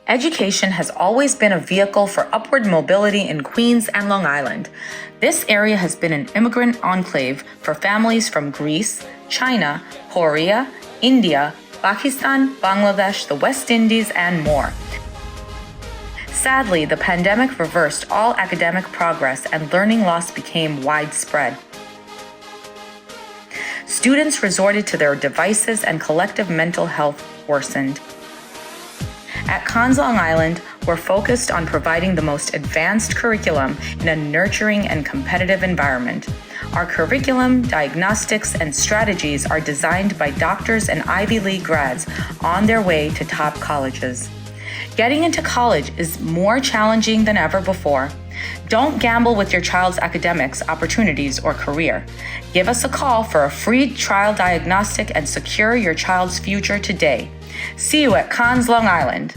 Education has always been a vehicle for upward mobility in Queens and Long Island. This area has been an immigrant enclave for families from Greece, China, Korea, India, Pakistan, Bangladesh, the West Indies, and more. Sadly, the pandemic reversed all academic progress and learning loss became widespread. Students resorted to their devices and collective mental health worsened. At Cons Long Island, we're focused on providing the most advanced curriculum in a nurturing and competitive environment. Our curriculum, diagnostics, and strategies are designed by doctors and Ivy League grads on their way to top colleges. Getting into college is more challenging than ever before. Don't gamble with your child's academics, opportunities, or career. Give us a call for a free trial diagnostic and secure your child's future today. See you at Cons Long Island.